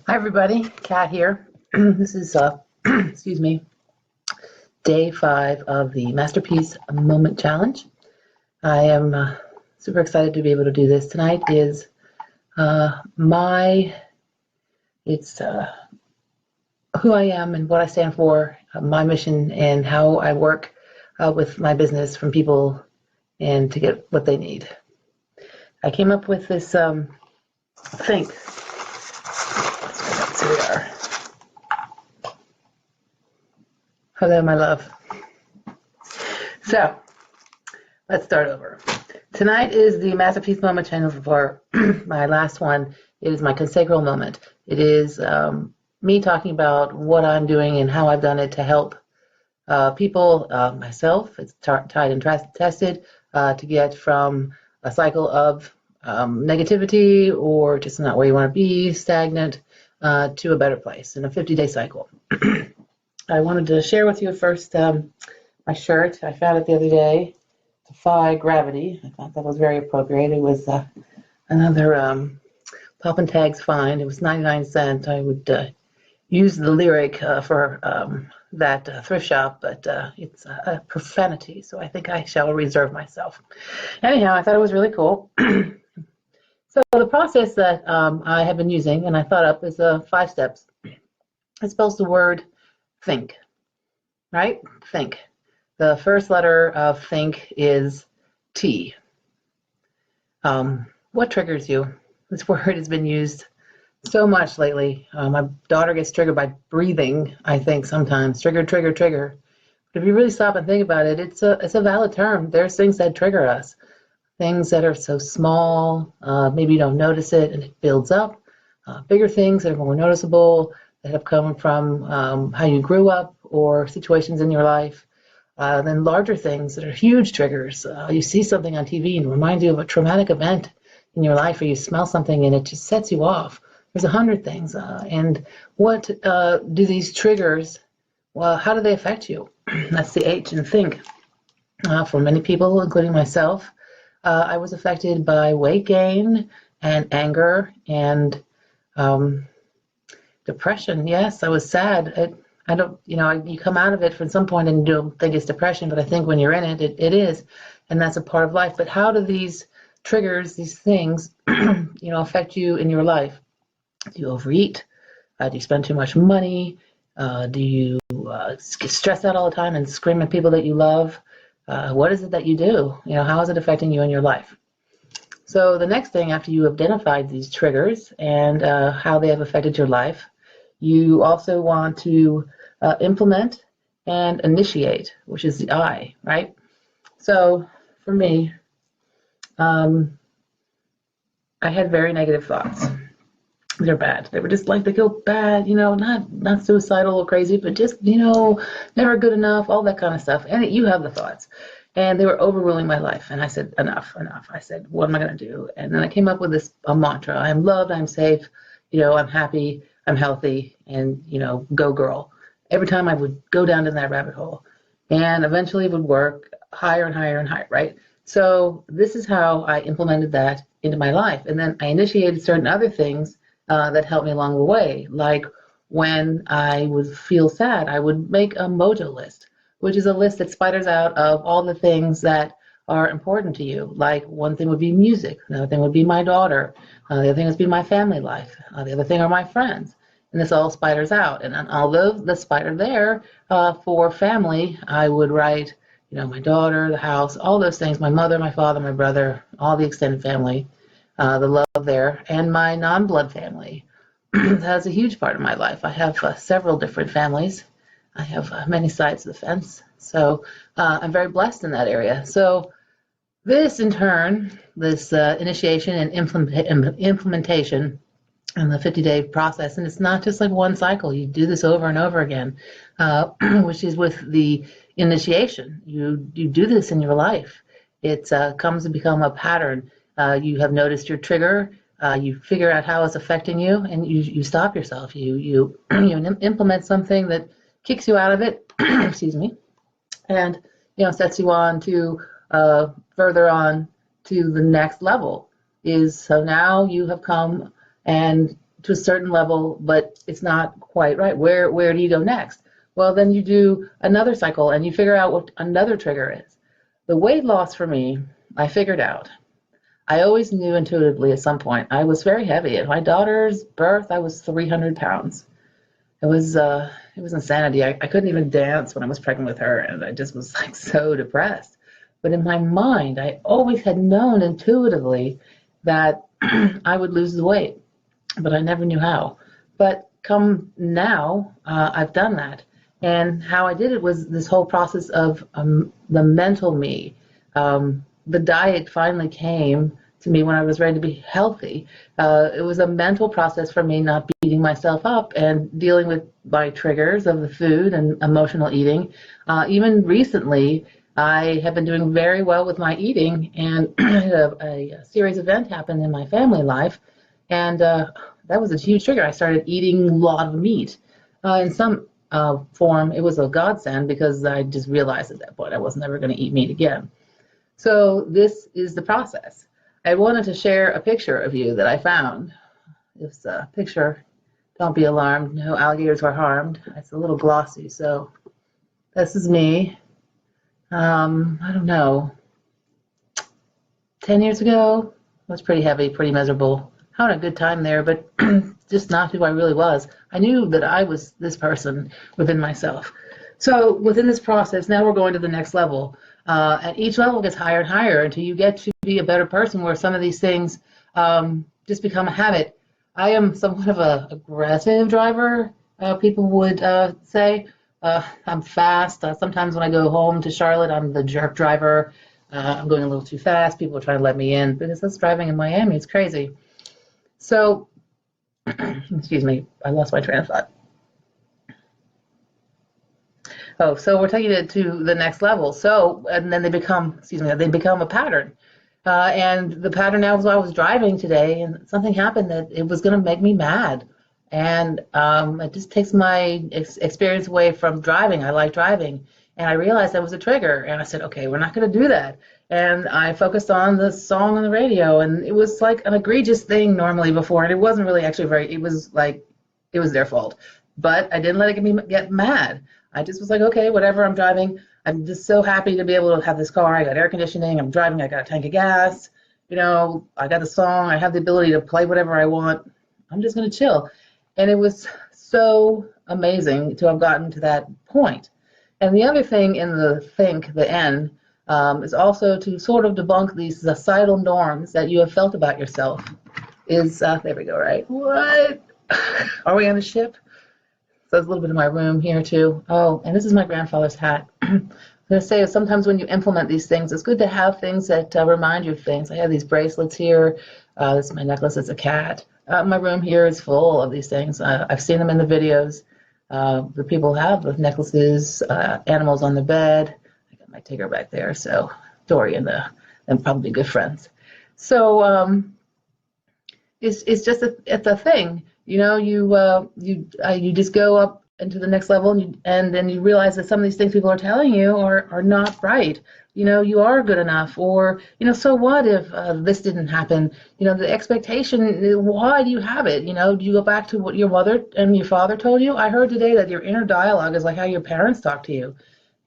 Hi everybody, Kat here. This is excuse me, day 5 of the Masterpiece Moment Challenge. I am super excited to be able to do this. Tonight is it's who I am and what I stand for, my mission and how I work with my business from people and to get what they need. I came up with this think. Here we are. Hello, my love. So, let's start over. Tonight is the Masterpiece Moment channel for my last one. It is my consagral moment. It is me talking about what I'm doing and how I've done it to help people, myself. It's tried and tested to get from a cycle of negativity or just not where you want to be, stagnant, to a better place in a 50-day cycle. I wanted to share with you first my shirt. I found it the other day. Defy Gravity. I thought that was very appropriate. It was another Pop and Tags find. It was 99¢. I would use the lyric for that thrift shop, but it's a profanity, so I think I shall reserve myself. Anyhow, I thought it was really cool. So the process that I have been using and I thought up is 5 steps. It spells the word think, right? Think. The first letter of think is T. What triggers you? This word has been used so much lately. My daughter gets triggered by breathing, I think sometimes. Trigger, trigger, trigger. But if you really stop and think about it, it's a valid term. There's things that trigger us. Things that are so small, maybe you don't notice it and it builds up. Bigger things that are more noticeable, that have come from how you grew up or situations in your life. Then larger things that are huge triggers. You see something on TV and it reminds you of a traumatic event in your life, or you smell something and it just sets you off. There's 100 things. And what do these triggers, well, how do they affect you? That's the H in think. For many people, including myself, I was affected by weight gain and anger and depression. Yes, I was sad. I don't, you come out of it from some point and you don't think it's depression, but I think when you're in it, it is, and that's a part of life. But how do these triggers, these things, affect you in your life? Do you overeat? Do you spend too much money? Do you get stressed out all the time and scream at people that you love? What is it that you do? How is it affecting you in your life? So the next thing, after you have identified these triggers and how they have affected your life, you also want to implement and initiate, which is the I, right? So for me, I had very negative thoughts. They're bad. They were just like, they go bad, not suicidal or crazy, but just, never good enough, all that kind of stuff. And you have the thoughts. And they were overruling my life. And I said, enough. I said, what am I going to do? And then I came up with a mantra. I'm loved, I'm safe, I'm happy, I'm healthy, and, go girl. Every time I would go down to that rabbit hole. And eventually it would work higher and higher and higher, right? So this is how I implemented that into my life. And then I initiated certain other things that helped me along the way. Like when I would feel sad, I would make a mojo list, which is a list that spiders out of all the things that are important to you. Like one thing would be music, another thing would be my daughter, the other thing would be my family life, the other thing are my friends. And this all spiders out. And although the spider there for family, I would write, my daughter, the house, all those things, my mother, my father, my brother, all the extended family, the love there, and my non-blood family. That's a huge part of my life. I have several different families. I have many sides of the fence. So I'm very blessed in that area. So this, in turn, this initiation and implementation and the 50-day process, and it's not just like one cycle. You do this over and over again, which is with the initiation. You do this in your life. It comes to become a pattern. You have noticed your trigger. You figure out how it's affecting you, and you stop yourself. You implement something that kicks you out of it. Excuse me, and sets you on to further on to the next level. So now you have come and to a certain level, but it's not quite right. Where do you go next? Well, then you do another cycle and you figure out what another trigger is. The weight loss for me, I figured out. I always knew intuitively at some point. I was very heavy. At my daughter's birth, I was 300 pounds. It was insanity. I couldn't even dance when I was pregnant with her, and I just was like so depressed. But in my mind, I always had known intuitively that I would lose the weight, but I never knew how. But come now, I've done that. And how I did it was this whole process of the mental me. The diet finally came to me when I was ready to be healthy. It was a mental process for me, not beating myself up and dealing with my triggers of the food and emotional eating. Even recently, I have been doing very well with my eating, and a series event happened in my family life, and that was a huge trigger. I started eating a lot of meat. In some form, it was a godsend because I just realized at that point I was never going to eat meat again. So this is the process. I wanted to share a picture of you that I found. This picture, don't be alarmed, no alligators were harmed. It's a little glossy, so this is me. I don't know, 10 years ago, I was pretty heavy, pretty miserable. Having a good time there, but just not who I really was. I knew that I was this person within myself. So within this process, now we're going to the next level. And each level gets higher and higher until you get to be a better person where some of these things just become a habit. I am somewhat of an aggressive driver, people would say. I'm fast. Sometimes when I go home to Charlotte, I'm the jerk driver. I'm going a little too fast. People are trying to let me in because that's driving in Miami. It's crazy. So, excuse me, I lost my train of thought. Oh, so we're taking it to the next level. So, and then they become a pattern. And the pattern now was I was driving today and something happened that it was going to make me mad. And it just takes my experience away from driving. I like driving. And I realized that was a trigger. And I said, okay, we're not going to do that. And I focused on the song on the radio. And it was like an egregious thing normally before. And it wasn't really actually it was their fault. But I didn't let it get mad. I just was like, okay, whatever, I'm driving. I'm just so happy to be able to have this car. I got air conditioning. I'm driving. I got a tank of gas. You know, I got the song. I have the ability to play whatever I want. I'm just going to chill. And it was so amazing to have gotten to that point. And the other thing in the end, is also to sort of debunk these societal norms that you have felt about yourself. There we go, right? What? Are we on a ship? So there's a little bit of my room here too. Oh, and this is my grandfather's hat. I'm going to say sometimes when you implement these things, it's good to have things that remind you of things. I have these bracelets here. This is my necklace. It's a cat. My room here is full of these things. I've seen them in the videos. The people have the necklaces, animals on the bed. I got my tiger back there. So Dory and them probably good friends. So it's just it's a thing. You know, you just go up into the next level, and then you realize that some of these things people are telling you are not right. You know, you are good enough, or you know, so what if this didn't happen? You know, the expectation. Why do you have it? You know, do you go back to what your mother and your father told you? I heard today that your inner dialogue is like how your parents talk to you,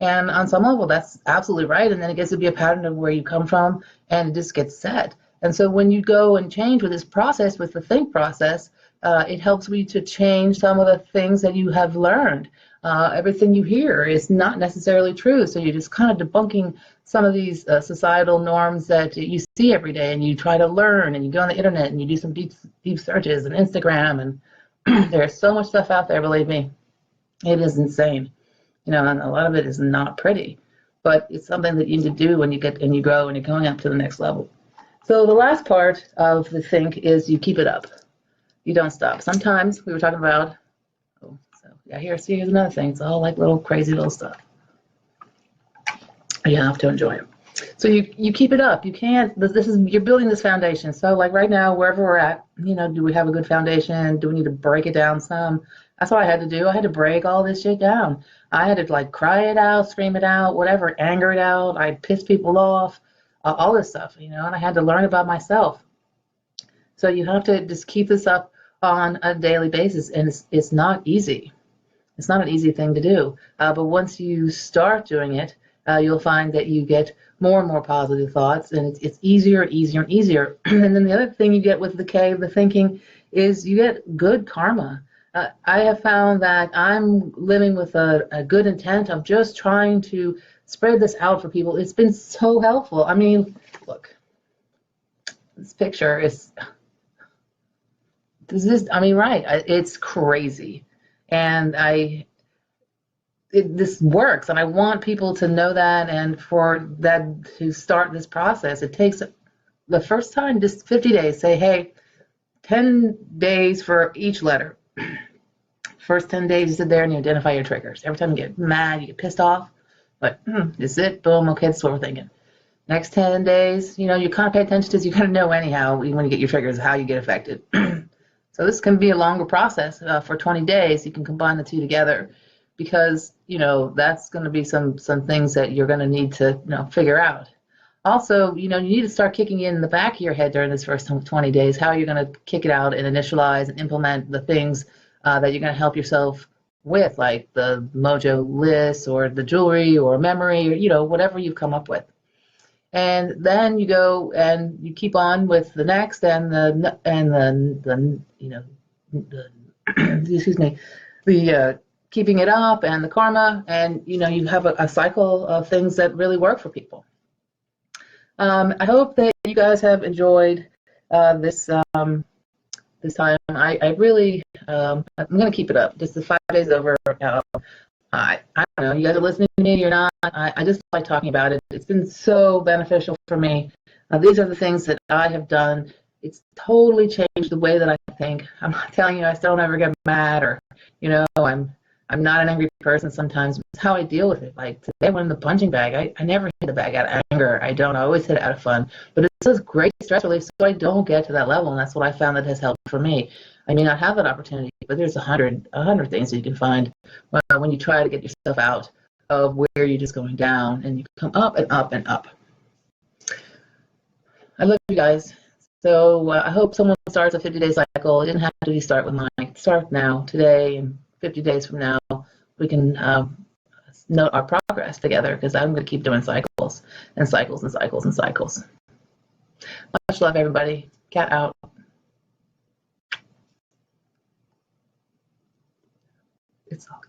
and on some level, that's absolutely right. And then it gets to be a pattern of where you come from, and it just gets set. And so when you go and change with this process, with the think process. It helps you to change some of the things that you have learned. Everything you hear is not necessarily true, so you're just kind of debunking some of these societal norms that you see every day, and you try to learn, and you go on the internet, and you do some deep searches and Instagram, and there's so much stuff out there, believe me. It is insane. You know, and a lot of it is not pretty, but it's something that you need to do when you get and you grow and you're going up to the next level. So the last part of the think is you keep it up. You don't stop. Sometimes we were talking about, here's another thing. It's all like little crazy little stuff. You have to enjoy it. So you keep it up. You can't, you're building this foundation. So like right now, wherever we're at, you know, do we have a good foundation? Do we need to break it down some? That's what I had to do. I had to break all this shit down. I had to like cry it out, scream it out, whatever, anger it out. I pissed people off, all this stuff, you know, and I had to learn about myself. So you have to just keep this up on a daily basis, and it's not easy. It's not an easy thing to do, but once you start doing it, you'll find that you get more and more positive thoughts, and it's easier, easier, and easier. And then the other thing you get with the thinking, is you get good karma. I have found that I'm living with a good intent. I'm just trying to spread this out for people. It's been so helpful. I mean, look, this picture is, I mean, right, it's crazy. And this works, and I want people to know that, and for that to start this process. It takes the first time just 50 days. Say, hey, 10 days for each letter. First 10 days you sit there and you identify your triggers. Every time you get mad, you get pissed off, like, this is it, boom, okay, that's what we're thinking. Next 10 days, you kind of pay attention to, so you kind of know anyhow when you get your triggers how you get affected. So this can be a longer process. For 20 days, you can combine the two together, because that's going to be some things that you're going to need to figure out. Also, you need to start kicking in the back of your head during this first 20 days how you're going to kick it out and initialize and implement the things that you're going to help yourself with, like the mojo list or the jewelry or memory, or whatever you've come up with. And then you go and you keep on with the next and the excuse me, the keeping it up and the karma, and you have a cycle of things that really work for people. I hope that you guys have enjoyed this time. I really I'm going to keep it up. Just the 5 days over. I don't know. You guys are listening to me or not? I just like talking about it. It's been so beneficial for me. These are the things that I have done. It's totally changed the way that I think. I'm not telling you I still never get mad, or I'm not an angry person sometimes. It's how I deal with it. Like today I went in the punching bag. I never hit the bag out of anger. I don't. I always hit it out of fun. But it's just great stress relief, so I don't get to that level, and that's what I found that has helped for me. I may not have that opportunity, but there's a hundred things that you can find when you try to get yourself out of where you're just going down, and you come up and up and up. I love you guys. So I hope someone starts a 50-day cycle. It didn't have to be start with mine. Start now, today, and 50 days from now, we can note our progress together, because I'm going to keep doing cycles and cycles and cycles and cycles. Much love, everybody. Cat out. It's all good.